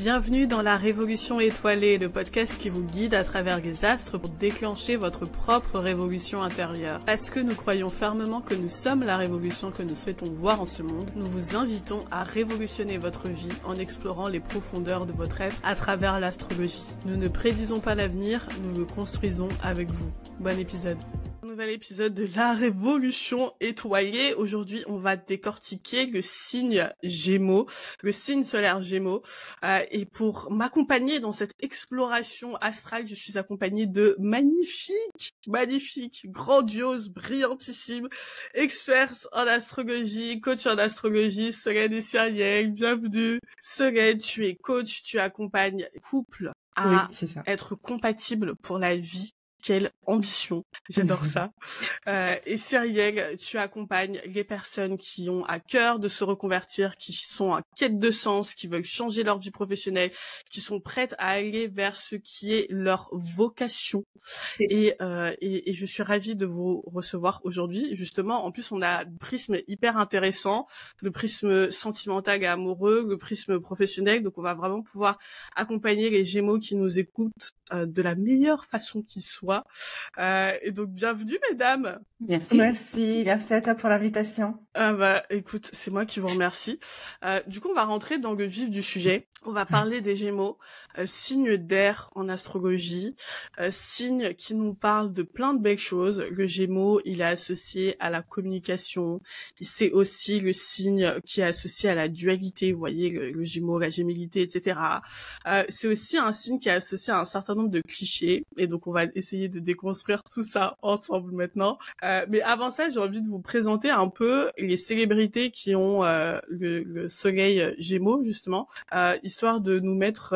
Bienvenue dans la Révolution étoilée, le podcast qui vous guide à travers les astres pour déclencher votre propre révolution intérieure. Parce que nous croyons fermement que nous sommes la révolution que nous souhaitons voir en ce monde, nous vous invitons à révolutionner votre vie en explorant les profondeurs de votre être à travers l'astrologie. Nous ne prédisons pas l'avenir, nous le construisons avec vous. Bon épisode. Nouvel épisode de la Révolution étoilée. Aujourd'hui, on va décortiquer le signe Gémeaux, le signe solaire Gémeaux. Et pour m'accompagner dans cette exploration astrale, je suis accompagnée de magnifiques, grandioses, brillantissimes experts en astrologie, coach en astrologie, Solène et Cyrielle. Bienvenue. Solène, tu es coach, tu accompagnes couple à être compatible pour la vie. Quelle ambition, j'adore ça. Et Cyrielle, tu accompagnes les personnes qui ont à cœur de se reconvertir, qui sont en quête de sens, qui veulent changer leur vie professionnelle, qui sont prêtes à aller vers ce qui est leur vocation. Et je suis ravie de vous recevoir aujourd'hui. Justement, en plus, on a un prisme hyper intéressant, le prisme sentimental et amoureux, le prisme professionnel. Donc, on va vraiment pouvoir accompagner les Gémeaux qui nous écoutent de la meilleure façon qui soit. Et donc, bienvenue, mesdames. Merci à toi pour l'invitation. Écoute, c'est moi qui vous remercie. Du coup, on va rentrer dans le vif du sujet. On va parler des Gémeaux, signe d'air en astrologie, signe qui nous parle de plein de belles choses. Le Gémeaux, il est associé à la communication. C'est aussi le signe qui est associé à la dualité. Vous voyez, le Gémeaux, la gémellité, etc. C'est aussi un signe qui est associé à un certain nombre de clichés. Et donc, on va essayer de déconstruire tout ça ensemble maintenant. Mais avant ça, j'ai envie de vous présenter un peu les célébrités qui ont le soleil Gémeaux, justement, histoire de nous mettre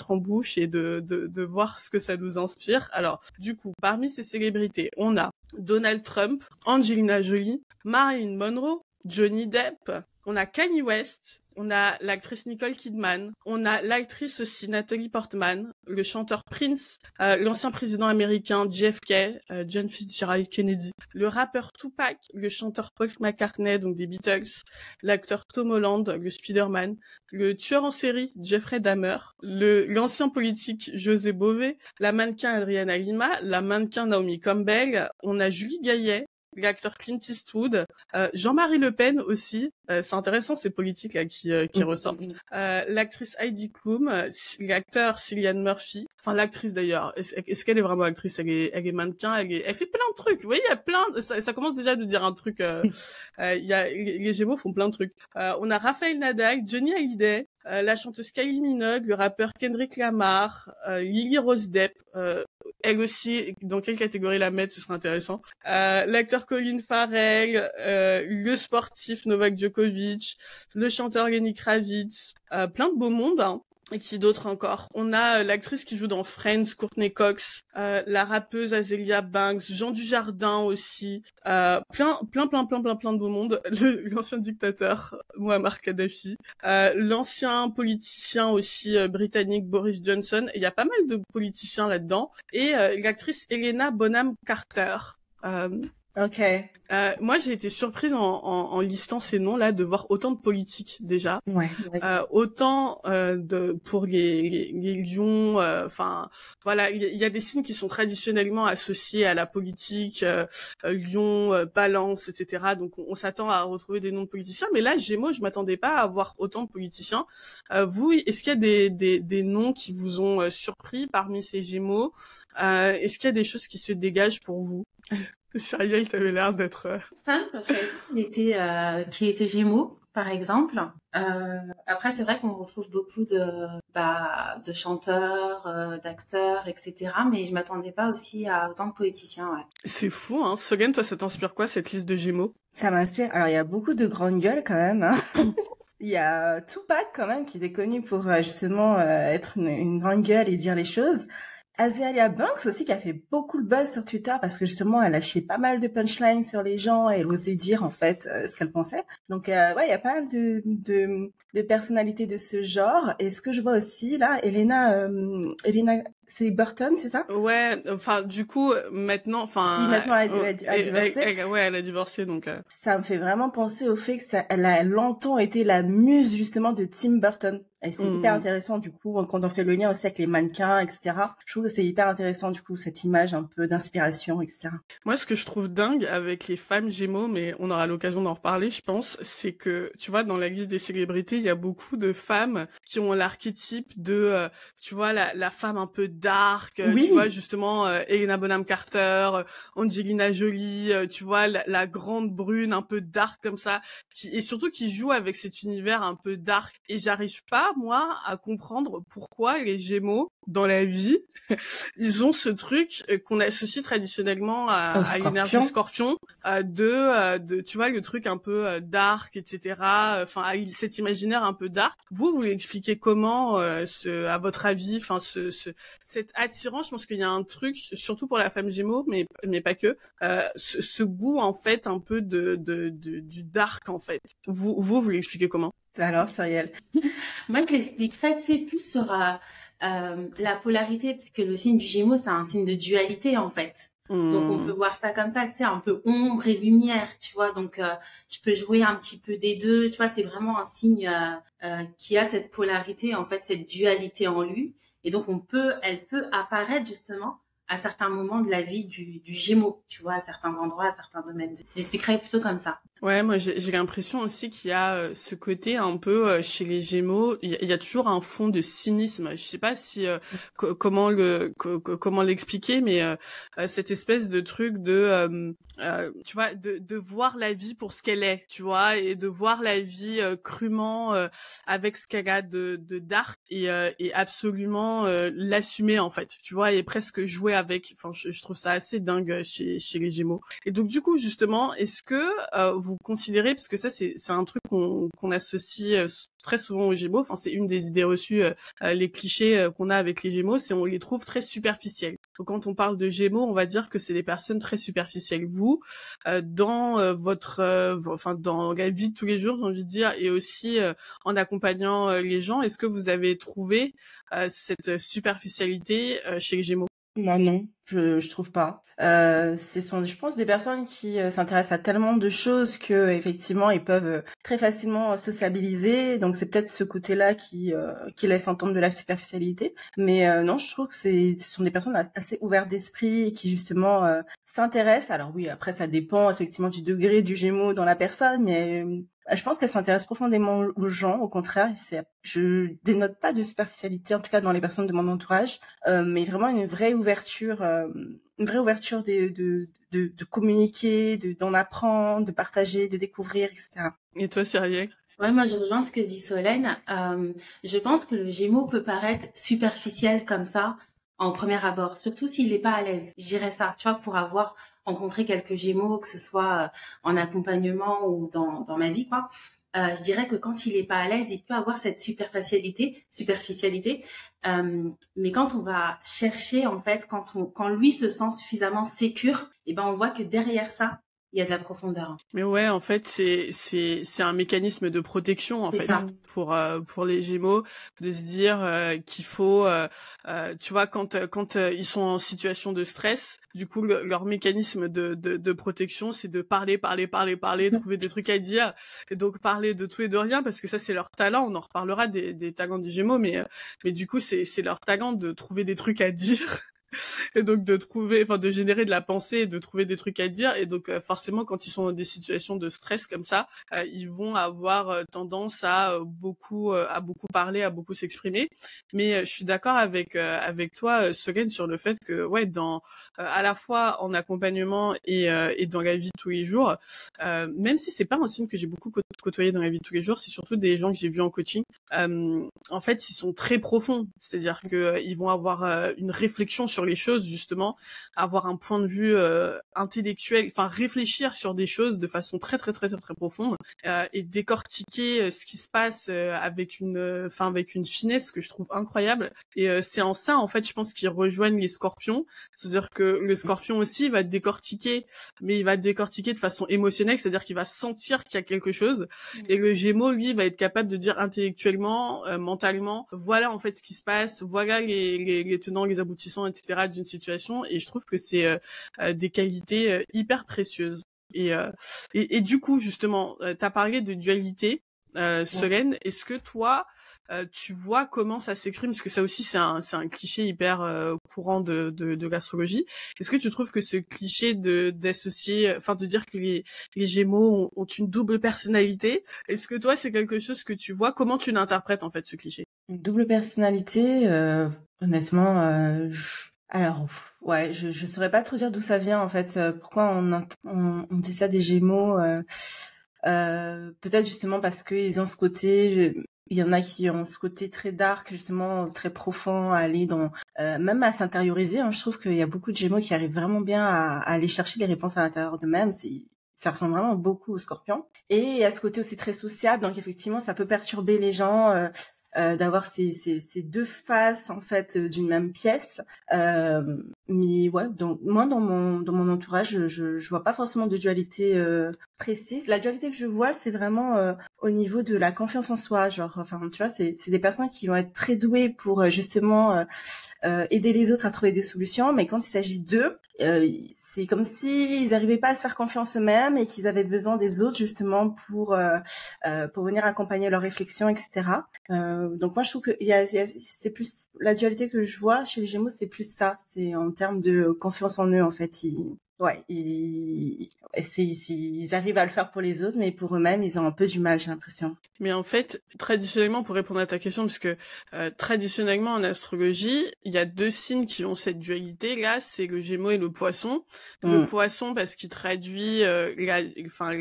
en bouche et de voir ce que ça nous inspire. Alors, du coup, parmi ces célébrités, on a Donald Trump, Angelina Jolie, Marilyn Monroe, Johnny Depp, on a Kanye West, on a l'actrice Nicole Kidman, on a l'actrice aussi Natalie Portman, le chanteur Prince, l'ancien président américain JFK, John Fitzgerald Kennedy, le rappeur Tupac, le chanteur Paul McCartney, donc des Beatles, l'acteur Tom Holland, le Spider-Man, le tueur en série Jeffrey Dahmer, l'ancien politique José Bové, la mannequin Adriana Lima, la mannequin Naomi Campbell, on a Julie Gaillet, l'acteur Clint Eastwood, Jean-Marie Le Pen aussi, c'est intéressant ces politiques là qui ressortent. L'actrice Heidi Klum, l'acteur Cillian Murphy, enfin l'actrice d'ailleurs, est-ce qu'elle est vraiment actrice? Elle est mannequin, elle fait plein de trucs. Vous voyez, il y a plein ça commence déjà à nous dire un truc. Les Gémeaux font plein de trucs. On a Raphaël Nadal, Johnny Hallyday, la chanteuse Kylie Minogue, le rappeur Kendrick Lamar, Lily Rose Depp, elle aussi, dans quelle catégorie la mettre, ce serait intéressant. L'acteur Colin Farrell, le sportif Novak Djokovic, le chanteur Lenny Kravitz, plein de beau monde, hein. Et qui d'autres encore? On a l'actrice qui joue dans Friends, Courtney Cox, la rappeuse Azealia Banks, Jean Dujardin aussi, plein de beau monde. L'ancien dictateur Muammar Kadhafi, l'ancien politicien aussi britannique Boris Johnson. Il y a pas mal de politiciens là-dedans. Et l'actrice Helena Bonham Carter. Ok. Moi, j'ai été surprise en listant ces noms-là de voir autant de politiques déjà. Ouais. Autant pour les lions. Enfin, voilà, il y a des signes qui sont traditionnellement associés à la politique. Lion, Balance, etc. Donc, on s'attend à retrouver des noms de politiciens. Mais là, Gémeaux, je m'attendais pas à voir autant de politiciens. Vous, est-ce qu'il y a des noms qui vous ont surpris parmi ces Gémeaux? Est-ce qu'il y a des choses qui se dégagent pour vous? Cyrielle, t'avais l'air d'être... qui était Gémeaux, par exemple. Après, c'est vrai qu'on retrouve beaucoup de chanteurs, d'acteurs, etc. Mais je m'attendais pas aussi à autant de politiciens, ouais. C'est fou, hein. Solène, toi, ça t'inspire quoi, cette liste de Gémeaux? Ça m'inspire. Alors, il y a beaucoup de grandes gueules, quand même, hein. Il y a Tupac, quand même, qui était connu pour, justement, être une grande gueule et dire les choses. Azealia Banks aussi, qui a fait beaucoup de buzz sur Twitter parce que justement elle lâchait pas mal de punchlines sur les gens et elle osait dire en fait ce qu'elle pensait. Donc ouais, il y a pas mal de personnalités de ce genre. Et ce que je vois aussi là, Elena C'est Burton, c'est ça? Ouais, enfin du coup maintenant, Si maintenant elle a divorcé. Ouais, elle a divorcé donc. Ça me fait vraiment penser au fait que elle a longtemps été la muse justement de Tim Burton. Et c'est hyper intéressant du coup quand on fait le lien aussi avec les mannequins, etc. Je trouve que c'est hyper intéressant du coup cette image un peu d'inspiration, etc. Moi, ce que je trouve dingue avec les femmes Gémeaux, mais on aura l'occasion d'en reparler, je pense, c'est que tu vois dans la liste des célébrités, il y a beaucoup de femmes qui ont l'archétype de, tu vois, la femme un peu dark, Oui. tu vois justement Helena Bonham Carter, Angelina Jolie, tu vois la grande brune un peu dark comme ça, et surtout qui joue avec cet univers un peu dark. Et j'arrive pas moi à comprendre pourquoi les Gémeaux dans la vie ils ont ce truc qu'on associe traditionnellement à l'énergie Scorpion, de tu vois le truc un peu dark, etc. Enfin cet imaginaire un peu dark. Vous l'expliquez comment à votre avis, enfin cette attirance. Je pense qu'il y a un truc surtout pour la femme Gémeaux, mais pas que, ce goût en fait un peu du dark en fait. Vous l'expliquez comment? Alors Cyrielle. Moi je l'expliquerais c'est plus sur la polarité, parce que le signe du Gémeaux, c'est un signe de dualité, en fait. Donc, on peut voir ça comme ça, tu sais, un peu ombre et lumière, tu vois. Donc, je peux jouer un petit peu des deux, tu vois. C'est vraiment un signe qui a cette polarité, en fait, cette dualité en lui. Et donc, elle peut apparaître, justement, à certains moments de la vie du Gémeaux, tu vois, à certains endroits, à certains domaines. J'expliquerais plutôt comme ça. Ouais, moi j'ai l'impression aussi qu'il y a ce côté un peu chez les Gémeaux, il y a toujours un fond de cynisme. Je sais pas si comment l'expliquer, mais cette espèce de truc de tu vois de voir la vie pour ce qu'elle est, tu vois, et de voir la vie crûment avec ce qu'elle a de dark et absolument l'assumer en fait, tu vois, et presque jouer avec. Enfin, je trouve ça assez dingue chez les Gémeaux. Et donc du coup justement, est-ce que vous considérez, parce que ça c'est un truc qu'on associe très souvent aux Gémeaux, enfin c'est une des idées reçues, les clichés qu'on a avec les Gémeaux, c'est on les trouve très superficiels. Donc quand on parle de Gémeaux, on va dire que c'est des personnes très superficielles. Vous, dans dans la vie de tous les jours, j'ai envie de dire, et aussi en accompagnant les gens, est-ce que vous avez trouvé cette superficialité chez les Gémeaux? Non, je trouve pas. Ce sont, je pense, des personnes qui s'intéressent à tellement de choses que effectivement ils peuvent très facilement sociabiliser. Donc c'est peut-être ce côté-là qui laisse entendre de la superficialité. Mais non, je trouve que ce sont des personnes assez ouvertes d'esprit et qui justement s'intéressent. Alors oui, après ça dépend effectivement du degré du Gémeaux dans la personne, mais je pense qu'elle s'intéresse profondément aux gens. Au contraire, je dénote pas de superficialité, en tout cas dans les personnes de mon entourage, mais vraiment une vraie ouverture de communiquer, d'en apprendre, de partager, de découvrir, etc. Et toi, Cyrielle? Ouais, moi je rejoins ce que dit Solène. Je pense que le Gémeaux peut paraître superficiel comme ça en premier abord, surtout s'il n'est pas à l'aise. Je dirais ça, tu vois, pour avoir rencontré quelques Gémeaux, que ce soit en accompagnement ou dans ma vie, quoi. Je dirais que quand il est pas à l'aise, il peut avoir cette superficialité. Mais quand on va chercher, en fait, quand lui se sent suffisamment sécure, et ben on voit que derrière ça, il y a de la profondeur. Mais ouais, en fait, c'est un mécanisme de protection en fait ça. Pour les Gémeaux, de se dire qu'il faut tu vois quand ils sont en situation de stress, du coup leur mécanisme de protection, c'est de parler, trouver des trucs à dire, et donc parler de tout et de rien, parce que ça c'est leur talent. On en reparlera des talents des Gémeaux, mais du coup c'est leur talent de trouver des trucs à dire. Et donc de générer de la pensée et de trouver des trucs à dire. Et donc forcément quand ils sont dans des situations de stress comme ça, ils vont avoir tendance à beaucoup parler, à beaucoup s'exprimer. Mais je suis d'accord avec toi, Solène, sur le fait que ouais, dans à la fois en accompagnement et dans la vie de tous les jours, même si c'est pas un signe que j'ai beaucoup côtoyé dans la vie de tous les jours, c'est surtout des gens que j'ai vus en coaching. En fait, ils sont très profonds, c'est-à-dire que ils vont avoir une réflexion sur sur les choses, justement, avoir un point de vue intellectuel, enfin réfléchir sur des choses de façon très très très très, très profonde et décortiquer ce qui se passe avec une finesse que je trouve incroyable. Et c'est en ça, en fait, je pense qu'ils rejoignent les Scorpions. C'est-à-dire que le Scorpion aussi va décortiquer, mais il va décortiquer de façon émotionnelle, c'est-à-dire qu'il va sentir qu'il y a quelque chose. Et le Gémeaux, lui, va être capable de dire intellectuellement, mentalement, voilà en fait ce qui se passe, voilà les tenants, les aboutissants, etc. d'une situation. Et je trouve que c'est des qualités hyper précieuses. Et du coup, justement, t'as parlé de dualité, Solène. Est-ce que toi, tu vois comment ça s'exprime, parce que ça aussi c'est un cliché hyper courant de l'astrologie. Est-ce que tu trouves que ce cliché d'associer, enfin de dire que les Gémeaux ont une double personnalité, est-ce que toi c'est quelque chose que tu vois? Comment tu l'interprètes en fait ce cliché? Une double personnalité, honnêtement, alors ouais, je saurais pas trop dire d'où ça vient en fait. Pourquoi on dit ça des Gémeaux? Peut-être justement parce qu'ils ont ce côté. Il y en a qui ont ce côté très dark, justement très profond, à aller dans, même à s'intérioriser. Hein. Je trouve qu'il y a beaucoup de Gémeaux qui arrivent vraiment bien à aller chercher les réponses à l'intérieur d'eux-mêmes. Ça ressemble vraiment beaucoup aux Scorpions. Et il y a ce côté aussi très sociable, donc effectivement, ça peut perturber les gens d'avoir ces deux faces en fait d'une même pièce. Mais ouais, donc moi dans mon entourage, je vois pas forcément de dualité précise. La dualité que je vois, c'est vraiment au niveau de la confiance en soi, genre, enfin, tu vois, c'est des personnes qui vont être très douées pour justement aider les autres à trouver des solutions, mais quand il s'agit d'eux, c'est comme s'ils n'arrivaient pas à se faire confiance eux-mêmes et qu'ils avaient besoin des autres justement pour venir accompagner leurs réflexions, etc. Donc moi je trouve que c'est plus la dualité que je vois chez les Gémeaux, c'est plus ça, c'est en termes de confiance en eux en fait. Ils arrivent à le faire pour les autres, mais pour eux-mêmes, ils ont un peu du mal, j'ai l'impression. Mais en fait, traditionnellement, pour répondre à ta question, parce que traditionnellement en astrologie, il y a deux signes qui ont cette dualité-là, c'est le Gémeaux et le Poisson. Le Poisson parce qu'il traduit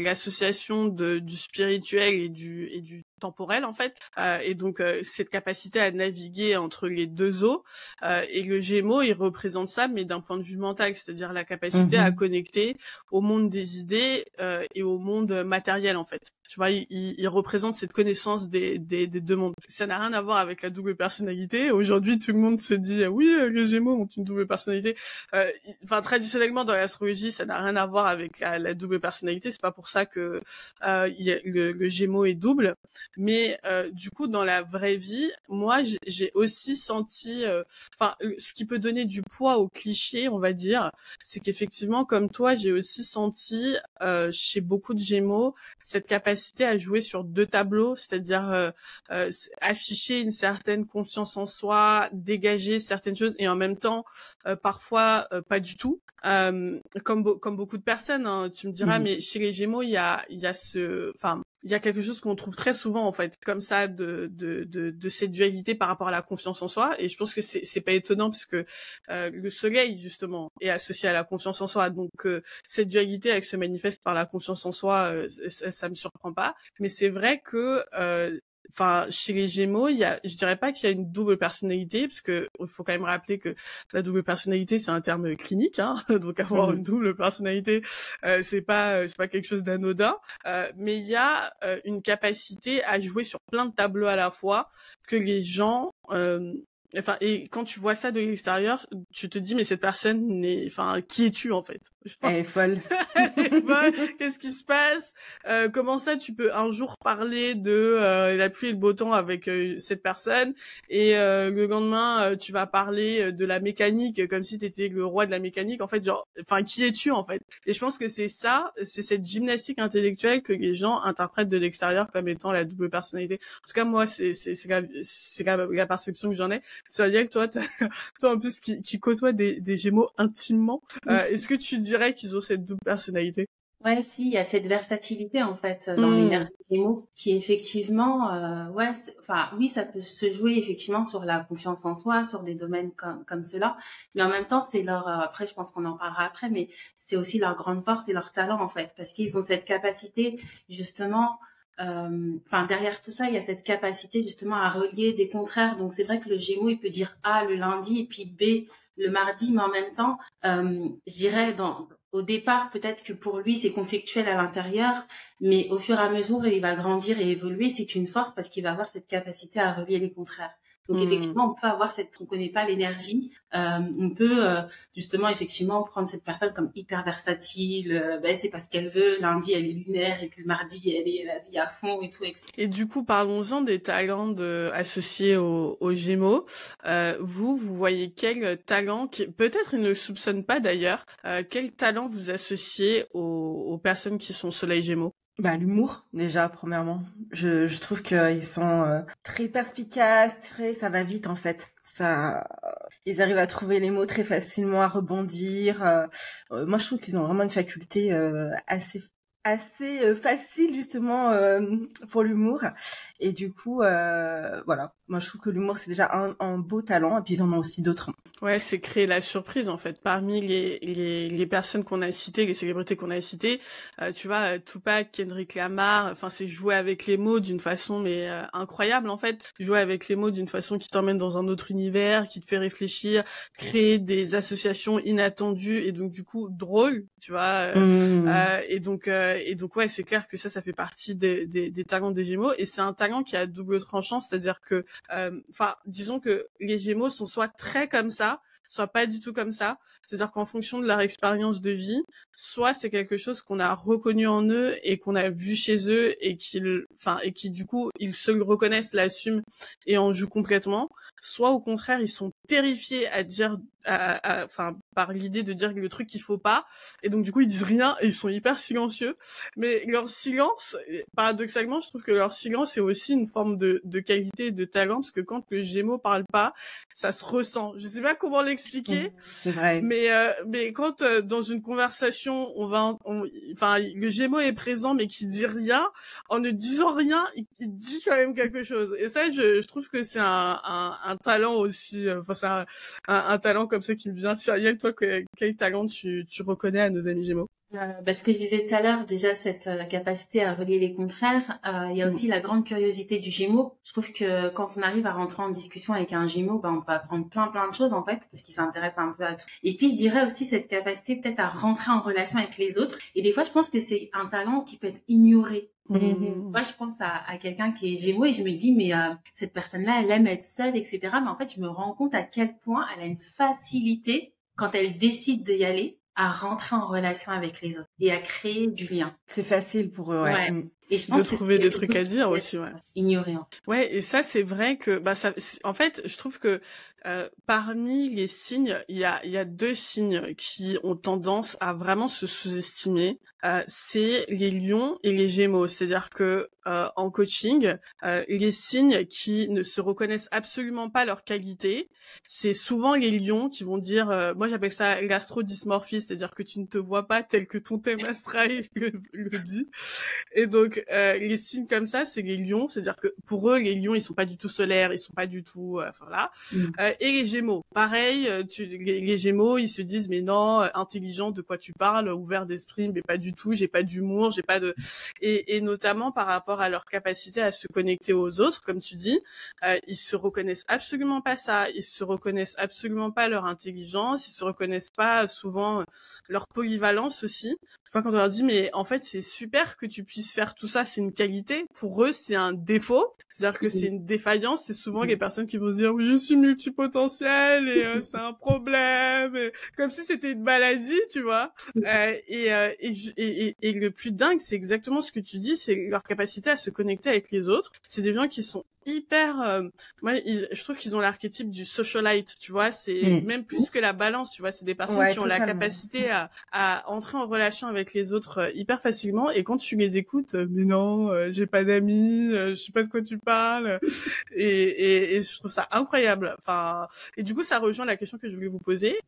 l'association du spirituel et du temporel en fait, et donc cette capacité à naviguer entre les deux eaux, et le Gémeaux il représente ça mais d'un point de vue mental, c'est-à-dire la capacité à connecter au monde des idées et au monde matériel en fait. Tu vois, il représente cette connaissance des deux mondes. Ça n'a rien à voir avec la double personnalité. Aujourd'hui, tout le monde se dit oui, les Gémeaux ont une double personnalité. Enfin, traditionnellement dans l'astrologie, ça n'a rien à voir avec la double personnalité. C'est pas pour ça que le Gémeaux est double. Mais du coup, dans la vraie vie, moi, j'ai aussi senti, ce qui peut donner du poids au cliché, on va dire, c'est qu'effectivement, comme toi, j'ai aussi senti chez beaucoup de Gémeaux cette capacité à jouer sur deux tableaux, c'est-à-dire afficher une certaine confiance en soi, dégager certaines choses et en même temps, parfois pas du tout. Comme beaucoup de personnes, hein, tu me diras, mais chez les Gémeaux, il y a quelque chose qu'on trouve très souvent en fait, comme ça, de cette dualité par rapport à la confiance en soi. Et je pense que c'est pas étonnant parce que le Soleil justement est associé à la confiance en soi. Donc cette dualité, elle se manifeste par la confiance en soi. Ça me surprend pas. Mais c'est vrai que chez les Gémeaux, je dirais pas qu'il y a une double personnalité, parce que il faut quand même rappeler que la double personnalité, c'est un terme clinique, hein. Donc avoir une double personnalité, c'est pas quelque chose d'anodin. Mais il y a une capacité à jouer sur plein de tableaux à la fois que les gens et quand tu vois ça de l'extérieur, tu te dis mais cette personne qui es-tu en fait? Elle est folle. Elle est folle. Qu'est-ce qui se passe? Comment ça tu peux un jour parler de la pluie et le beau temps avec cette personne et le lendemain tu vas parler de la mécanique comme si t'étais le roi de la mécanique, en fait, qui es-tu en fait? Et je pense que c'est cette gymnastique intellectuelle que les gens interprètent de l'extérieur comme étant la double personnalité. En tout cas moi c'est la perception que j'en ai. C'est-à-dire que toi en plus qui côtoie des Gémeaux intimement, est-ce que tu dirais qu'ils ont cette double personnalité? Ouais, si, il y a cette versatilité en fait dans l'énergie Gémeaux qui effectivement, oui, ça peut se jouer effectivement sur la confiance en soi, sur des domaines comme cela, mais en même temps c'est après je pense qu'on en parlera après, mais c'est aussi leur grande force et leur talent en fait, parce qu'ils ont cette capacité justement. Derrière tout ça, il y a cette capacité justement à relier des contraires. Donc c'est vrai que le Gémeaux, il peut dire A le lundi et puis B le mardi, mais en même temps, je dirais au départ, peut-être que pour lui, c'est conflictuel à l'intérieur, mais au fur et à mesure, il va grandir et évoluer. C'est une force parce qu'il va avoir cette capacité à relier les contraires. Donc effectivement, on peut avoir on connaît pas l'énergie, on peut justement effectivement prendre cette personne comme hyper versatile. C'est parce qu'elle veut. Lundi, elle est lunaire et puis le mardi, elle est vas-y à fond et tout. Etc. Et du coup, parlons-en des talents associés aux Gémeaux. Vous voyez quel talent, peut-être ils ne le soupçonnent pas d'ailleurs, quel talent vous associez aux personnes qui sont Soleil Gémeaux? L'humour, déjà, premièrement. Je trouve qu'ils sont très perspicaces, ça va vite, en fait. Ils arrivent à trouver les mots très facilement, à rebondir. Moi, je trouve qu'ils ont vraiment une faculté assez facile, justement, pour l'humour. Et du coup, voilà. Moi, je trouve que l'humour, c'est déjà un beau talent. Et puis, ils en ont aussi d'autres. Ouais, c'est créer la surprise, en fait. Parmi les personnes qu'on a citées, les célébrités qu'on a citées, tu vois, Tupac, Kendrick Lamar, enfin, c'est jouer avec les mots d'une façon, mais incroyable, en fait. Jouer avec les mots d'une façon qui t'emmène dans un autre univers, qui te fait réfléchir, créer des associations inattendues et donc, du coup, drôles, tu vois. Et donc, ouais, c'est clair que ça fait partie des talents des Gémeaux. Et c'est un talent qui a double tranchant, c'est-à-dire que disons que les Gémeaux sont soit très comme ça, soit pas du tout comme ça. C'est-à-dire qu'en fonction de leur expérience de vie, soit c'est quelque chose qu'on a reconnu en eux et qu'on a vu chez eux et qui du coup ils se le reconnaissent, l'assument et en jouent complètement. Soit au contraire ils sont terrifiés à dire, par l'idée de dire le truc qu'il faut pas, et donc du coup ils disent rien et ils sont hyper silencieux. Mais leur silence, paradoxalement, je trouve que leur silence est aussi une forme de qualité et de talent, parce que quand le Gémeaux parle pas, ça se ressent. Je sais pas comment l'expliquer. C'est vrai. Mais quand dans une conversation, le Gémeaux est présent mais qui dit rien, en ne disant rien, il dit quand même quelque chose. Et ça, je trouve que c'est un talent aussi. C'est un talent comme ça qui me vient. Cyrielle, toi, quel talent tu reconnais à nos amis Gémeaux? Ce que je disais tout à l'heure, déjà cette capacité à relier les contraires, il y a aussi la grande curiosité du Gémeaux. Je trouve que quand on arrive à rentrer en discussion avec un Gémeaux, on peut apprendre plein de choses en fait, parce qu'il s'intéresse un peu à tout. Et puis je dirais aussi cette capacité peut-être à rentrer en relation avec les autres. Et des fois, je pense que c'est un talent qui peut être ignoré. Moi, je pense à quelqu'un qui est Gémeaux et je me dis mais cette personne-là, elle aime être seule, etc. Mais en fait, je me rends compte à quel point elle a une facilité quand elle décide d'y aller à rentrer en relation avec les autres et à créer du lien. C'est facile pour eux, ouais. Et je pense de trouver des trucs à dire aussi, ouais. Ignoré. Ouais, et ça c'est vrai que en fait, je trouve que parmi les signes, il y a deux signes qui ont tendance à vraiment se sous-estimer. C'est les lions et les Gémeaux. C'est-à-dire que en coaching, les signes qui ne se reconnaissent absolument pas leurs qualités, c'est souvent les lions qui vont dire, moi j'appelle ça l'astrodysmorphie, c'est-à-dire que tu ne te vois pas tel que ton thème astral le dit. Et donc les signes comme ça, c'est les lions, c'est-à-dire que pour eux, les lions, ils sont pas du tout solaires, ils sont pas du tout, et les Gémeaux, pareil, les Gémeaux, ils se disent mais non, intelligent, de quoi tu parles, ouvert d'esprit, mais pas du tout, j'ai pas d'humour, j'ai pas de, et notamment par rapport à leur capacité à se connecter aux autres, comme tu dis, ils se reconnaissent absolument pas ça, ils se reconnaissent absolument pas leur intelligence, ils se reconnaissent pas souvent leur polyvalence aussi. Enfin, quand on leur dit mais en fait c'est super que tu puisses faire tout ça, c'est une qualité, pour eux c'est un défaut, c'est-à-dire que c'est une défaillance. C'est souvent les personnes qui vont se dire oui, je suis multipotentiel et c'est un problème, et comme si c'était une maladie, tu vois. Et le plus dingue, c'est exactement ce que tu dis, c'est leur capacité à se connecter avec les autres. C'est des gens qui sont hyper je trouve qu'ils ont l'archétype du socialite, tu vois, c'est même plus que la balance, tu vois, c'est des personnes qui ont la capacité à entrer en relation avec les autres hyper facilement, et quand tu les écoutes, mais non, j'ai pas d'amis, je sais pas de quoi tu parles, et je trouve ça incroyable. Enfin, et du coup ça rejoint la question que je voulais vous poser,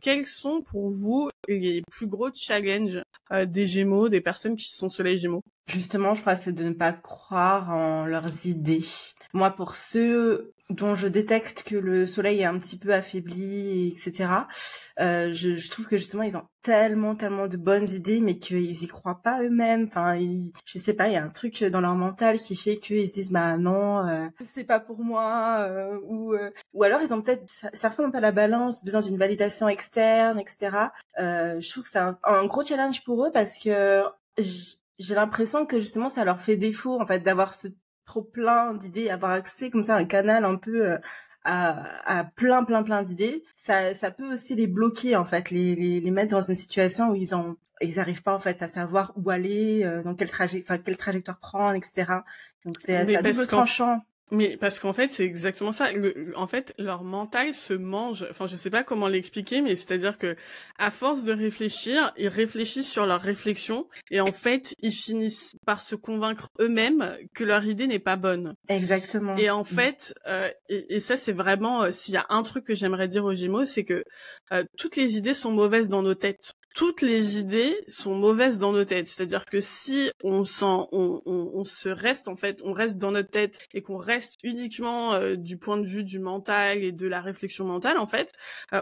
quels sont pour vous les plus gros challenges des Gémeaux, des personnes qui sont Soleil Gémeaux? Justement, je crois que c'est de ne pas croire en leurs idées. Moi, pour ceux dont je détecte que le soleil est un petit peu affaibli, etc., je trouve que justement, ils ont tellement de bonnes idées, mais qu'ils y croient pas eux-mêmes. Enfin, je sais pas, il y a un truc dans leur mental qui fait qu'ils se disent, bah non, c'est pas pour moi, ou alors ils ont peut-être, ça ressemble un peu à la balance, besoin d'une validation externe, etc. Je trouve que c'est un gros challenge pour eux parce que j'ai l'impression que justement ça leur fait défaut en fait d'avoir ce trop plein d'idées, avoir accès comme ça à un canal un peu à plein d'idées. Ça peut aussi les bloquer en fait, les mettre dans une situation où ils arrivent pas en fait à savoir où aller, dans quelle trajectoire prendre, etc. Donc c'est à double tranchant. Mais parce qu'en fait, c'est exactement ça. En fait, leur mental se mange. Enfin, je sais pas comment l'expliquer, mais c'est-à-dire que, à force de réfléchir, ils réfléchissent sur leur réflexion, et en fait, ils finissent par se convaincre eux-mêmes que leur idée n'est pas bonne. Exactement. Et en fait, et ça, c'est vraiment, s'il y a un truc que j'aimerais dire aux Gémeaux, c'est que toutes les idées sont mauvaises dans nos têtes. Toutes les idées sont mauvaises dans nos têtes. C'est-à-dire que si on reste dans notre tête et qu'on reste uniquement du point de vue du mental et de la réflexion mentale, en fait,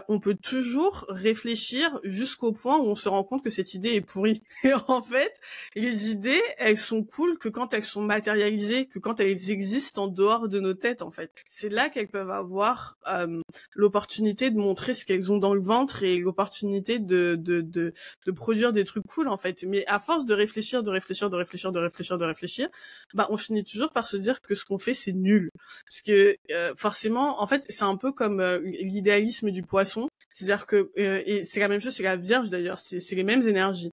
on peut toujours réfléchir jusqu'au point où on se rend compte que cette idée est pourrie. Et en fait, les idées, elles sont cool que quand elles sont matérialisées, que quand elles existent en dehors de nos têtes, en fait. C'est là qu'elles peuvent avoir l'opportunité de montrer ce qu'elles ont dans le ventre et l'opportunité de produire des trucs cool en fait. Mais à force de réfléchir, bah on finit toujours par se dire que ce qu'on fait c'est nul. Parce que forcément, en fait, c'est un peu comme l'idéalisme du poisson. C'est-à-dire que et c'est la même chose chez la Vierge d'ailleurs, c'est les mêmes énergies.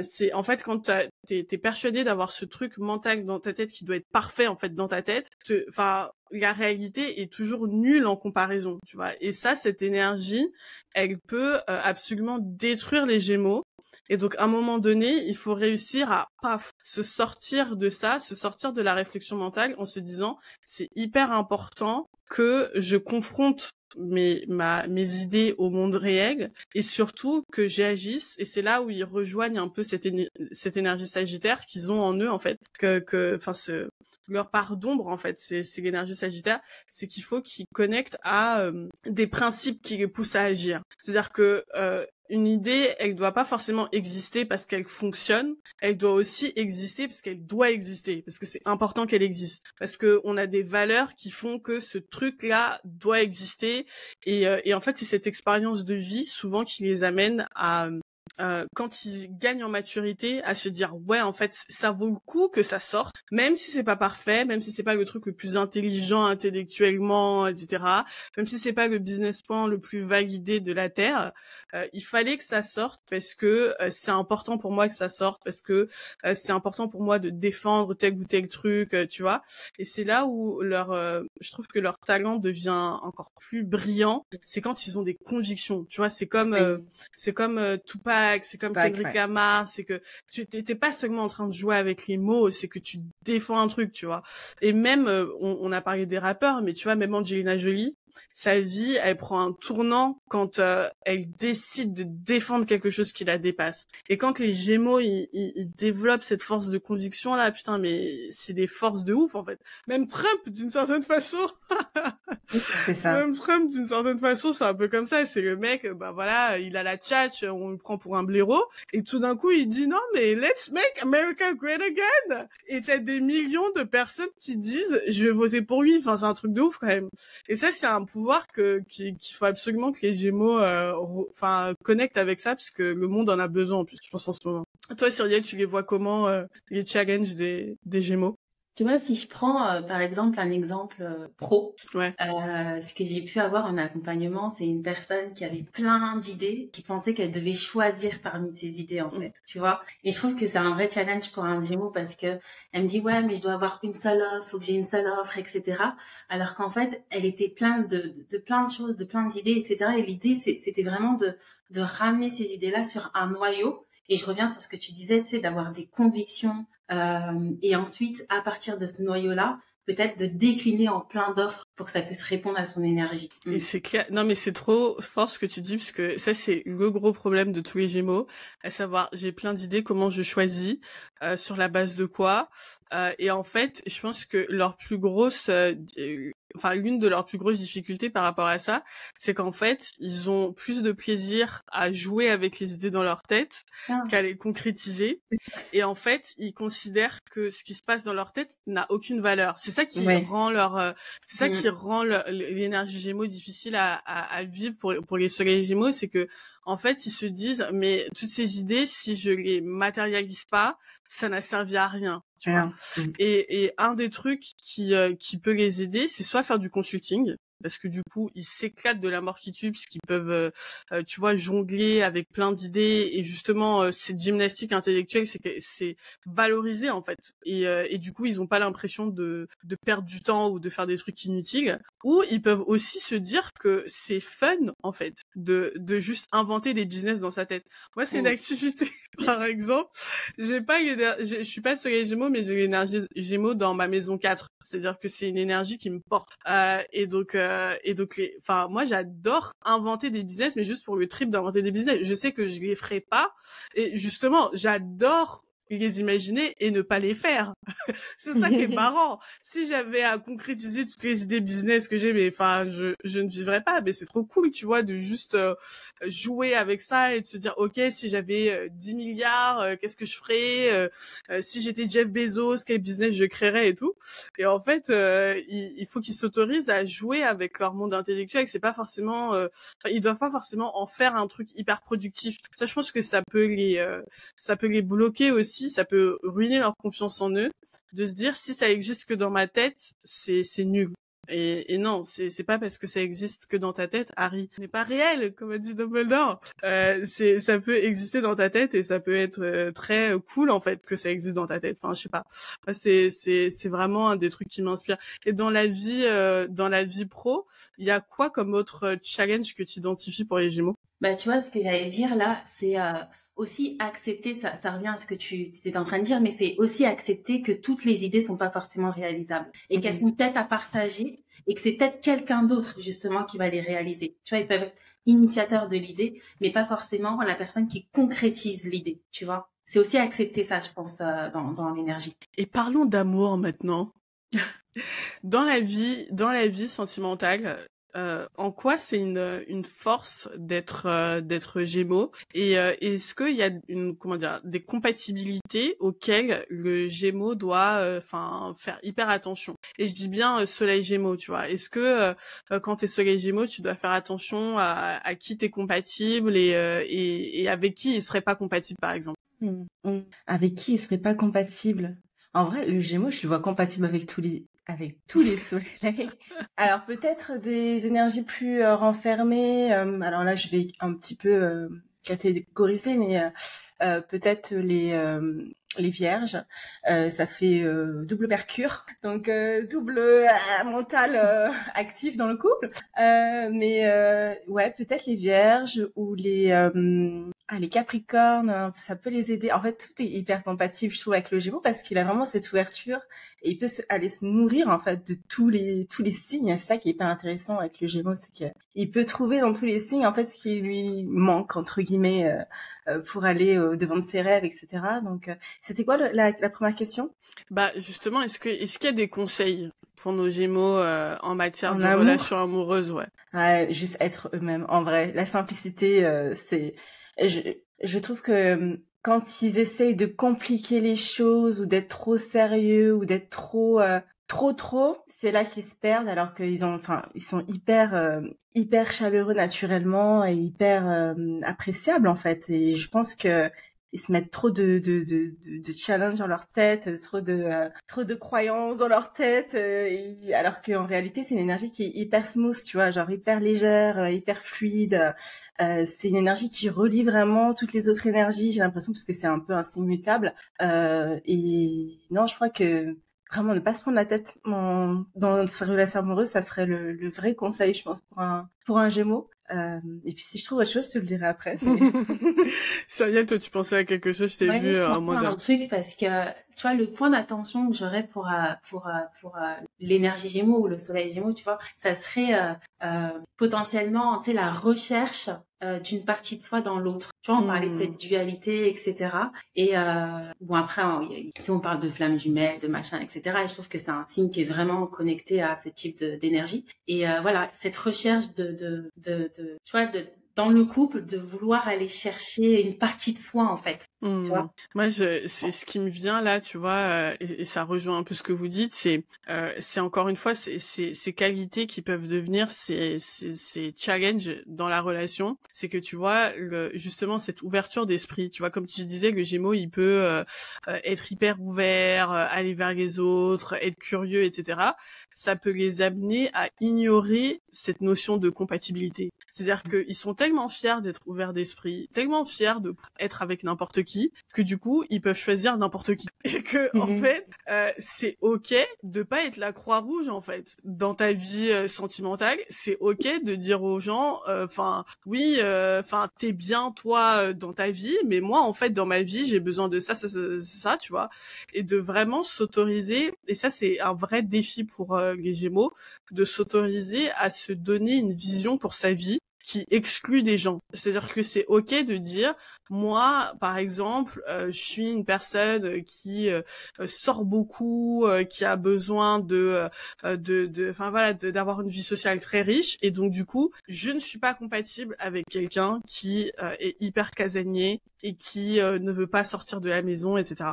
C'est en fait quand t'es persuadé d'avoir ce truc mental dans ta tête qui doit être parfait en fait dans ta tête, enfin la réalité est toujours nulle en comparaison, tu vois. Et ça, cette énergie, elle peut absolument détruire les Gémeaux. Et donc, à un moment donné, il faut réussir à, se sortir de ça, se sortir de la réflexion mentale en se disant, c'est hyper important que je confronte mes idées au monde réel et surtout que j'agisse. Et c'est là où ils rejoignent un peu cette énergie sagittaire qu'ils ont en eux, en fait, leur part d'ombre en fait, c'est l'énergie sagittaire, c'est qu'il faut qu'ils connectent à des principes qui les poussent à agir. C'est-à-dire que une idée, elle doit pas forcément exister parce qu'elle fonctionne, elle doit aussi exister parce qu'elle doit exister, parce que c'est important qu'elle existe, parce que on a des valeurs qui font que ce truc-là doit exister, et en fait c'est cette expérience de vie souvent qui les amène à quand ils gagnent en maturité, à se dire ouais en fait ça vaut le coup que ça sorte, même si c'est pas parfait, même si c'est pas le truc le plus intelligent intellectuellement, etc. Même si c'est pas le business plan le plus validé de la terre, il fallait que ça sorte parce que c'est important pour moi que ça sorte, parce que c'est important pour moi de défendre tel ou tel truc, tu vois. Et c'est là où je trouve que leur talent devient encore plus brillant, c'est quand ils ont des convictions, tu vois. C'est comme Tupac, c'est comme Kendrick Lamar, c'est que tu t'es pas seulement en train de jouer avec les mots, c'est que tu défends un truc, tu vois. Et même, on a parlé des rappeurs, mais tu vois, même Angelina Jolie, sa vie, elle prend un tournant quand elle décide de défendre quelque chose qui la dépasse. Et quand les Gémeaux, ils développent cette force de conviction là, putain, mais c'est des forces de ouf en fait. Même Trump, d'une certaine façon. C'est ça. Même Trump, d'une certaine façon, c'est un peu comme ça. C'est le mec, bah voilà, il a la tchatch, on le prend pour un blaireau, et tout d'un coup, il dit non, mais let's make America great again. Et t'as des millions de personnes qui disent, je vais voter pour lui. Enfin, c'est un truc de ouf quand même. Et ça, c'est un pouvoir qu'il faut absolument que les Gémeaux, connectent avec ça, parce que le monde en a besoin en plus, je pense en ce moment. Toi, Cyrielle, tu les vois comment les challenges des Gémeaux? Tu vois, si je prends par exemple un exemple pro, ouais. Ce que j'ai pu avoir en accompagnement, c'est une personne qui avait plein d'idées, qui pensait qu'elle devait choisir parmi ses idées en fait, tu vois. Et je trouve que c'est un vrai challenge pour un Gémeaux parce que elle me dit ouais, mais je dois avoir une seule offre, faut que j'ai une seule offre, etc. Alors qu'en fait, elle était pleine de plein de choses, de plein d'idées, etc. Et l'idée, c'était vraiment de ramener ces idées-là sur un noyau. Et je reviens sur ce que tu disais, tu sais, d'avoir des convictions. Et ensuite, à partir de ce noyau-là, peut-être de décliner en plein d'offres pour que ça puisse répondre à son énergie. Et c'est clair. Non, mais c'est trop fort ce que tu dis, parce que ça, c'est le gros problème de tous les Gémeaux, à savoir, j'ai plein d'idées, comment je choisis, sur la base de quoi. Et en fait, je pense que leur plus grosse, enfin, l'une de leurs plus grosses difficultés par rapport à ça, c'est qu'en fait, ils ont plus de plaisir à jouer avec les idées dans leur tête qu'à les concrétiser. Et en fait, ils considèrent que ce qui se passe dans leur tête n'a aucune valeur. C'est ça qui rend c'est ça qui rend l'énergie Gémeaux difficile à vivre pour les soleils Gémeaux, c'est que en fait, ils se disent, mais toutes ces idées, si je les matérialise pas, ça n'a servi à rien. Tu vois. Et un des trucs qui peut les aider, c'est soit faire du consulting, parce que du coup, ils s'éclatent de la mort qui tue, parce qu'ils peuvent, tu vois, jongler avec plein d'idées, et justement, cette gymnastique intellectuelle, c'est valorisé, en fait. Et du coup, ils ont pas l'impression de perdre du temps ou de faire des trucs inutiles. Ou ils peuvent aussi se dire que c'est fun, en fait, de juste inventer des business dans sa tête. Moi, c'est une activité, par exemple. Je suis pas soleil Gémeaux, mais j'ai l'énergie Gémeaux dans ma maison 4. C'est-à-dire que c'est une énergie qui me porte. Et donc, enfin, moi, j'adore inventer des business, mais juste pour le trip d'inventer des business. Je sais que je les ferai pas. Et justement, j'adore les imaginer et ne pas les faire. C'est ça qui est marrant. Si j'avais à concrétiser toutes les idées business que j'ai, mais enfin, je ne vivrais pas. Mais c'est trop cool, tu vois, de juste jouer avec ça et de se dire, ok, si j'avais 10 milliards, qu'est-ce que je ferais si j'étais Jeff Bezos, quel business je créerais et tout. Et en fait, il faut qu'ils s'autorisent à jouer avec leur monde intellectuel. C'est pas forcément, ils doivent pas forcément en faire un truc hyper productif. Ça, je pense que ça peut les bloquer aussi. Ça peut ruiner leur confiance en eux, de se dire si ça existe que dans ma tête, c'est nul. Et non, c'est pas parce que ça existe que dans ta tête, Harry, ce n'est pas réel, comme a dit Dumbledore. Ça peut exister dans ta tête et ça peut être très cool en fait que ça existe dans ta tête. Enfin, je sais pas. C'est vraiment un des trucs qui m'inspire. Et dans la vie pro, il y a quoi comme autre challenge que tu identifies pour les Gémeaux? Bah, tu vois, ce que j'allais dire là, c'est aussi accepter, ça revient à ce que tu étais en train de dire, mais c'est aussi accepter que toutes les idées sont pas forcément réalisables et qu'elles sont peut-être à partager et que c'est peut-être quelqu'un d'autre justement qui va les réaliser. Tu vois, ils peuvent être initiateurs de l'idée, mais pas forcément la personne qui concrétise l'idée, tu vois. C'est aussi accepter ça, je pense, dans l'énergie. Et parlons d'amour maintenant. Dans la vie sentimentale, en quoi c'est une force d'être Gémeaux, et est-ce qu'il y a des compatibilités auxquelles le Gémeaux doit faire hyper attention? Et je dis bien Soleil Gémeaux, tu vois. Est-ce que quand t'es Soleil Gémeaux, tu dois faire attention à qui t'es compatible et avec qui il serait pas compatible, par exemple? Avec qui il serait pas compatible? En vrai, le Gémeaux, je le vois compatible avec tous les soleils. Alors peut-être des énergies plus renfermées. Alors là, je vais un petit peu catégoriser, mais peut-être les vierges. Ça fait double Mercure, donc double mental actif dans le couple. Mais ouais, peut-être les vierges ou les capricornes, ça peut les aider. En fait, tout est hyper compatible, je trouve, avec le Gémeaux parce qu'il a vraiment cette ouverture et il peut aller se nourrir en fait de tous les signes. C'est ça qui est hyper intéressant avec le Gémeaux, c'est qu'il peut trouver dans tous les signes en fait ce qui lui manque entre guillemets pour aller devant de ses rêves, etc. Donc, c'était quoi la première question? Bah justement, est-ce qu'il y a des conseils pour nos Gémeaux en matière de amour? relations amoureuses, ouais. Ouais, juste être eux-mêmes. En vrai, la simplicité, c'est. Je trouve que quand ils essayent de compliquer les choses ou d'être trop sérieux ou d'être trop, c'est là qu'ils se perdent. Alors qu'ils ils sont hyper chaleureux naturellement et hyper appréciables en fait. Et je pense que ils se mettent trop de challenge dans leur tête, trop de croyances dans leur tête, alors qu'en réalité c'est une énergie qui est hyper smooth, tu vois, genre hyper légère, hyper fluide. C'est une énergie qui relie vraiment toutes les autres énergies, j'ai l'impression, parce que c'est un peu un signe mutable. Et non, je crois que vraiment ne pas se prendre la tête dans sa relation amoureuse, ça serait le vrai conseil, je pense, pour un Gémeaux. Et puis si je trouve autre chose, je te le dirai après. Cyrielle, toi, tu pensais à quelque chose, je t'ai vu en mode... un truc parce que, tu vois, le point d'attention que j'aurais pour l'énergie Gémeaux ou le soleil Gémeaux, tu vois, ça serait potentiellement, tu sais, la recherche d'une partie de soi dans l'autre. Tu vois, on parlait de cette dualité, etc. Et bon, après, si on parle de flammes jumelles, de machin, etc. Et je trouve que c'est un signe qui est vraiment connecté à ce type d'énergie. Et voilà, cette recherche tu vois, dans le couple, de vouloir aller chercher une partie de soi, en fait. Tu vois. Moi, c'est ce qui me vient là, tu vois, et ça rejoint un peu ce que vous dites. C'est encore une fois, ces qualités qui peuvent devenir ces challenges dans la relation. C'est que tu vois, justement cette ouverture d'esprit. Tu vois, comme tu disais, le Gémeaux, il peut être hyper ouvert, aller vers les autres, être curieux, etc. Ça peut les amener à ignorer cette notion de compatibilité. C'est-à-dire qu'ils sont tellement fiers d'être ouverts d'esprit, tellement fiers de être avec n'importe qui, que du coup, ils peuvent choisir n'importe qui. Et que, en fait, c'est ok de pas être la Croix-Rouge, en fait. Dans ta vie sentimentale, c'est ok de dire aux gens, oui, t'es bien, toi, dans ta vie, mais moi, en fait, dans ma vie, j'ai besoin de ça, tu vois. Et de vraiment s'autoriser, et ça, c'est un vrai défi pour les Gémeaux, de s'autoriser à se donner une vision pour sa vie qui exclut des gens. C'est-à-dire que c'est ok de dire, moi, par exemple, je suis une personne qui sort beaucoup, qui a besoin d'avoir une vie sociale très riche, et donc du coup, je ne suis pas compatible avec quelqu'un qui est hyper casanier et qui ne veut pas sortir de la maison, etc.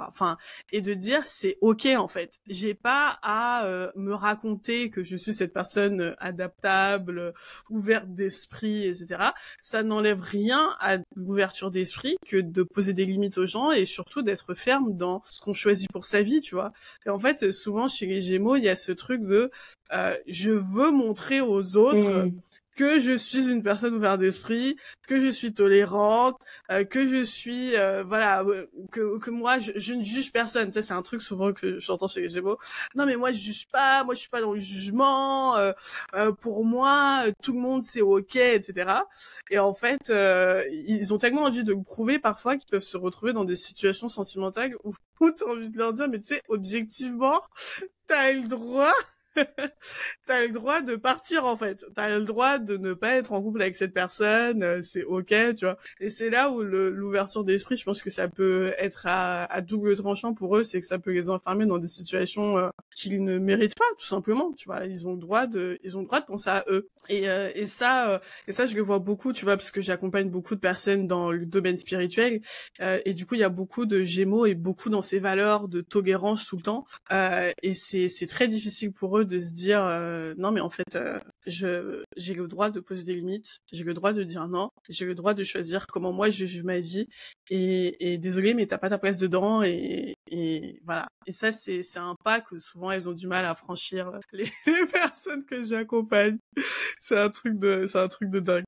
Et de dire, c'est ok en fait. J'ai pas à me raconter que je suis cette personne adaptable, ouverte d'esprit, etc. Ça n'enlève rien à l'ouverture d'esprit que de poser des limites aux gens et surtout d'être ferme dans ce qu'on choisit pour sa vie, tu vois. Et en fait, souvent chez les Gémeaux, il y a ce truc de je veux montrer aux autres que je suis une personne ouverte d'esprit, que je suis tolérante, que je suis que moi je ne juge personne. Ça c'est un truc souvent que j'entends chez les Gémeaux. Non mais moi je juge pas, moi je suis pas dans le jugement. Pour moi tout le monde c'est ok, etc. Et en fait ils ont tellement envie de le prouver parfois qu'ils peuvent se retrouver dans des situations sentimentales où t'as envie de leur dire mais tu sais objectivement t'as le droit. T'as le droit de partir en fait. T'as le droit de ne pas être en couple avec cette personne, c'est ok, tu vois. Et c'est là où l'ouverture d'esprit, je pense que ça peut être à double tranchant pour eux, c'est que ça peut les enfermer dans des situations qu'ils ne méritent pas, tout simplement. Tu vois, ils ont le droit de penser à eux. Et ça, je le vois beaucoup, tu vois, parce que j'accompagne beaucoup de personnes dans le domaine spirituel. Et du coup, il y a beaucoup de Gémeaux et beaucoup dans ces valeurs de tolérance tout le temps. Et c'est très difficile pour eux de se dire non mais en fait j'ai le droit de poser des limites, j'ai le droit de dire non, j'ai le droit de choisir comment moi je vis ma vie et désolé mais t'as pas ta place dedans et voilà. Et ça c'est un pas que souvent elles ont du mal à franchir les personnes que j'accompagne. C'est un truc de dingue.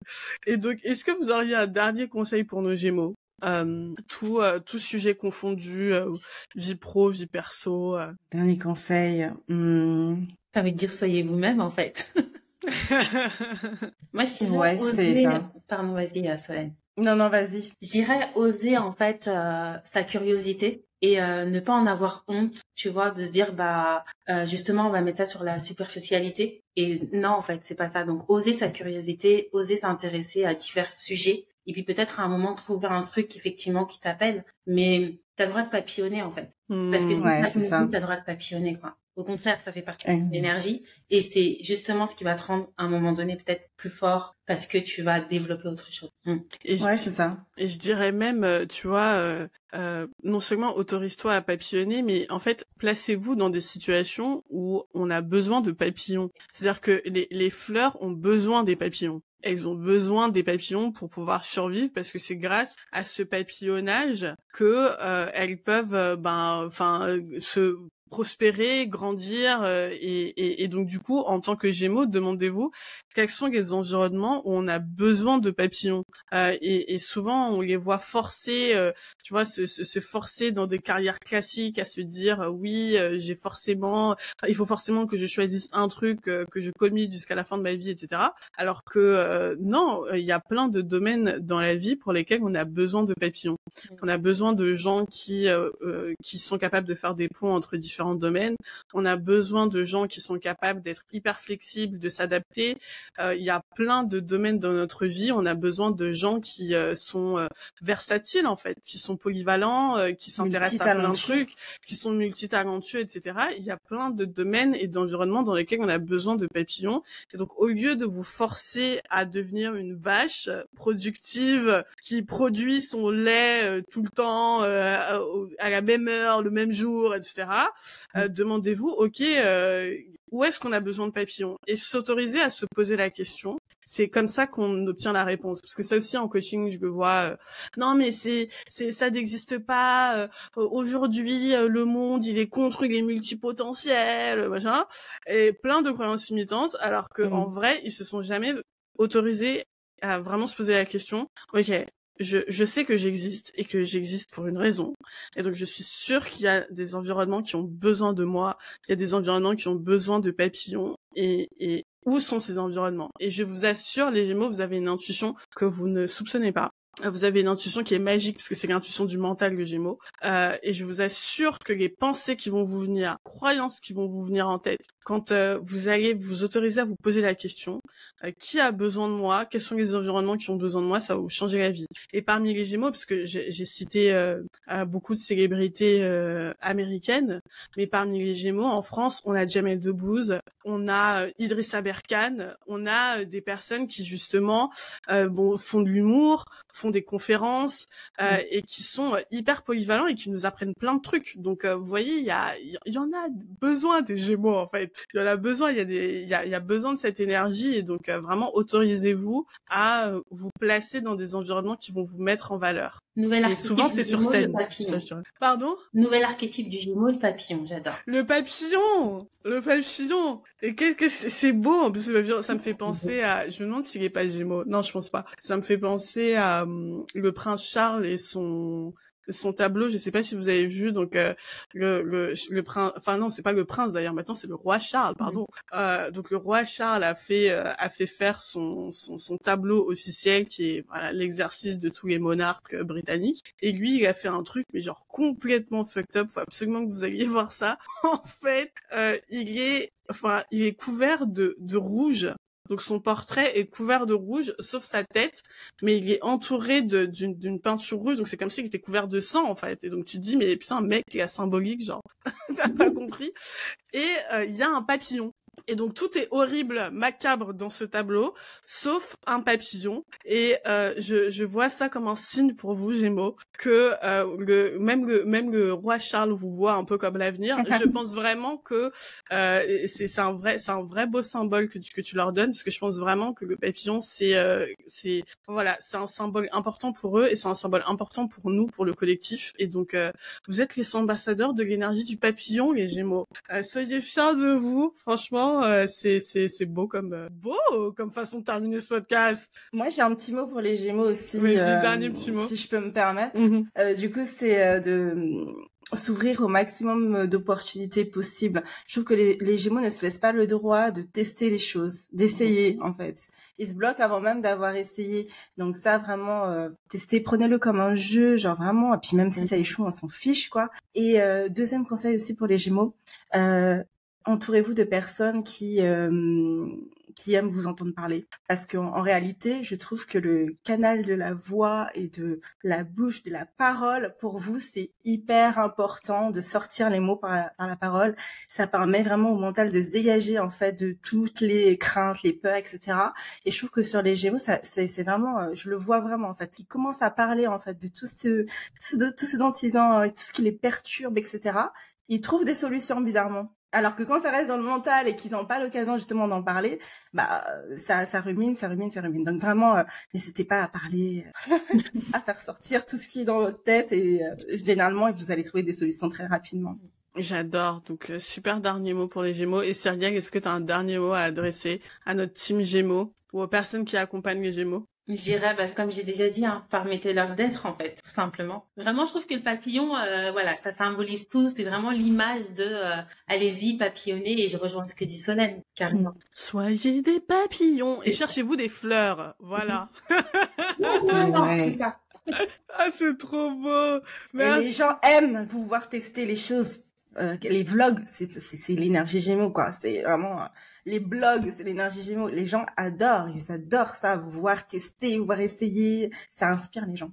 Et donc est-ce que vous auriez un dernier conseil pour nos Gémeaux? Tout sujet confondu, vie pro, vie perso. Dernier conseil. J'ai envie de dire soyez vous-même en fait. Moi je dirais c'est ça. Pardon, vas-y Solène. Non, vas-y. Je dirais oser en fait sa curiosité et ne pas en avoir honte, tu vois, de se dire justement on va mettre ça sur la superficialité et non en fait c'est pas ça. Donc oser sa curiosité, oser s'intéresser à divers sujets et puis peut-être à un moment trouver un truc effectivement qui t'appelle, mais t'as le droit de papillonner en fait, parce que sinon t'as le droit de papillonner quoi. Au contraire, ça fait partie de l'énergie et c'est justement ce qui va te rendre à un moment donné peut-être plus fort parce que tu vas développer autre chose. C'est ça. Et je dirais même, tu vois, non seulement autorise-toi à papillonner, mais en fait, placez-vous dans des situations où on a besoin de papillons. C'est-à-dire que les fleurs ont besoin des papillons. Elles ont besoin des papillons pour pouvoir survivre parce que c'est grâce à ce papillonnage que elles peuvent prospérer, grandir, et donc du coup, en tant que Gémeaux, demandez-vous quels sont les environnements où on a besoin de papillons. Et souvent, on les voit forcer, tu vois, se forcer dans des carrières classiques à se dire oui, j'ai forcément, il faut forcément que je choisisse un truc que je commit jusqu'à la fin de ma vie, etc. Alors que non, il y a plein de domaines dans la vie pour lesquels on a besoin de papillons. On a besoin de gens qui sont capables de faire des ponts entre différents domaines. On a besoin de gens qui sont capables d'être hyper flexibles, de s'adapter. Il y a plein de domaines dans notre vie. On a besoin de gens qui sont versatiles en fait, qui sont polyvalents, qui s'intéressent à plein de trucs, qui sont multitalentueux, etc. Il y a plein de domaines et d'environnements dans lesquels on a besoin de papillons. Et donc, au lieu de vous forcer à devenir une vache productive qui produit son lait tout le temps à la même heure, le même jour, etc., demandez-vous, ok, où est-ce qu'on a besoin de papillons? Et s'autoriser à se poser la question. C'est comme ça qu'on obtient la réponse. Parce que ça aussi, en coaching, je le vois. Non, mais ça n'existe pas. Aujourd'hui, le monde, il est contre les multipotentiels, machin. Et plein de croyances limitantes. Alors que, en vrai, ils se sont jamais autorisés à vraiment se poser la question. Ok. Je sais que j'existe et que j'existe pour une raison. Et donc, je suis sûre qu'il y a des environnements qui ont besoin de moi. Il y a des environnements qui ont besoin de papillons. Et où sont ces environnements? Et je vous assure, les Gémeaux, vous avez une intuition que vous ne soupçonnez pas. Vous avez une intuition qui est magique parce que c'est l'intuition du mental, le Gémeaux. Et je vous assure que les pensées qui vont vous venir, croyances qui vont vous venir en tête, quand vous allez vous autoriser à vous poser la question, qui a besoin de moi? Quels sont les environnements qui ont besoin de moi? Ça va vous changer la vie. Et parmi les Gémeaux, parce que j'ai cité beaucoup de célébrités américaines, mais parmi les Gémeaux, en France, on a Jamel Debbouze, on a Idrissa Berkane, on a des personnes qui justement font de l'humour, font des conférences et qui sont hyper polyvalents et qui nous apprennent plein de trucs. Donc vous voyez, il y en a besoin des Gémeaux en fait. Il y en a besoin, il y a besoin de cette énergie et donc vraiment autorisez-vous à vous placer dans des environnements qui vont vous mettre en valeur. Et souvent c'est sur scène. Pardon? Nouvel archétype du Gémeaux, le papillon, j'adore. Le papillon. Et qu'est-ce que c'est beau en plus, le papillon. Ça me fait penser à, je me demande s'il est pas Gémeaux. Non, je pense pas. Ça me fait penser à le prince Charles et son tableau. Je sais pas si vous avez vu. Donc le prince, enfin non, c'est pas le prince d'ailleurs. Maintenant c'est le roi Charles. Pardon. Donc le roi Charles a fait faire son tableau officiel qui est voilà, l'exercice de tous les monarques britanniques. Et lui, il a fait un truc mais genre complètement fucked up. Faut absolument que vous alliez voir ça. En fait, il est couvert de rouge. Donc son portrait est couvert de rouge, sauf sa tête, mais il est entouré d'une peinture rouge, donc c'est comme s'il était couvert de sang en fait. Et donc tu te dis mais putain mec, il a symbolique genre, t'as pas compris. Et il y a un papillon. Et donc tout est horrible, macabre dans ce tableau, sauf un papillon. Et je vois ça comme un signe pour vous, Gémeaux, que même le roi Charles vous voit un peu comme l'avenir. Je pense vraiment que c'est un vrai beau symbole que tu leur donnes, parce que je pense vraiment que le papillon c'est un symbole important pour eux et c'est un symbole important pour nous, pour le collectif. Et donc vous êtes les ambassadeurs de l'énergie du papillon, les Gémeaux. Soyez fiers de vous, franchement. C'est beau comme façon de terminer ce podcast. Moi, j'ai un petit mot pour les Gémeaux aussi. Vas-y, dernier petit mot. Si je peux me permettre. Du coup, c'est de s'ouvrir au maximum d'opportunités possibles. Je trouve que les Gémeaux ne se laissent pas le droit de tester les choses, d'essayer en fait. Ils se bloquent avant même d'avoir essayé. Donc ça, vraiment, testez, prenez-le comme un jeu, genre vraiment. Et puis même si ça échoue, on s'en fiche, quoi. Et deuxième conseil aussi pour les Gémeaux, entourez-vous de personnes qui aiment vous entendre parler. Parce qu'en réalité, je trouve que le canal de la voix et de la bouche, de la parole, pour vous, c'est hyper important de sortir les mots par la parole. Ça permet vraiment au mental de se dégager, en fait, de toutes les craintes, les peurs, etc. Et je trouve que sur les Gémeaux, c'est vraiment, je le vois vraiment, en fait. Ils commencent à parler, en fait, de tout ce dont ils ont, tout ce qui les perturbe, etc. Ils trouvent des solutions bizarrement. Alors que quand ça reste dans le mental et qu'ils n'ont pas l'occasion justement d'en parler, bah ça rumine. Donc vraiment, n'hésitez pas à parler, à faire sortir tout ce qui est dans votre tête et généralement vous allez trouver des solutions très rapidement. J'adore. Donc, super dernier mot pour les Gémeaux. Et Cyrielle, est-ce que tu as un dernier mot à adresser à notre team Gémeaux ou aux personnes qui accompagnent les Gémeaux? Je dirais, comme j'ai déjà dit, hein, permettez-leur d'être, en fait, tout simplement. Vraiment, je trouve que le papillon, voilà, ça symbolise tout. C'est vraiment l'image de allez-y, papillonnez, et je rejoins ce que dit Solène, carrément. Soyez des papillons et cherchez-vous des fleurs. Voilà. Ouais. Ah, c'est trop beau. Et les gens aiment vous voir tester les choses. Les vlogs, c'est l'énergie Gémeaux, quoi. C'est vraiment les blogs, c'est l'énergie Gémeaux. Les gens adorent, ils adorent ça, vous voir tester, vous voir essayer. Ça inspire les gens.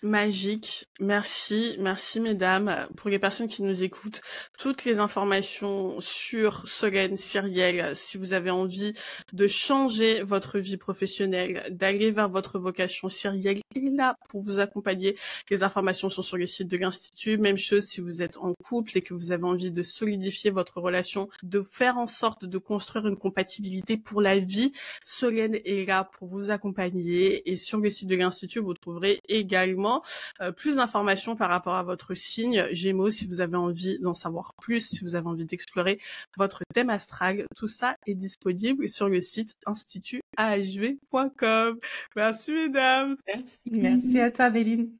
Magique. Merci mesdames. Pour les personnes qui nous écoutent, toutes les informations sur Solène, Cyrielle, si vous avez envie de changer votre vie professionnelle, d'aller vers votre vocation, Cyrielle est là pour vous accompagner. Les informations sont sur le site de l'Institut. Même chose si vous êtes en couple et que vous avez envie de solidifier votre relation, de faire en sorte de construire une compatibilité pour la vie. Solène est là pour vous accompagner et sur le site de l'Institut, vous trouverez également plus d'informations par rapport à votre signe Gémeaux si vous avez envie d'en savoir plus, si vous avez envie d'explorer votre thème astral. Tout ça est disponible sur le site institutahv.com. Merci mesdames. Merci à toi, Béline.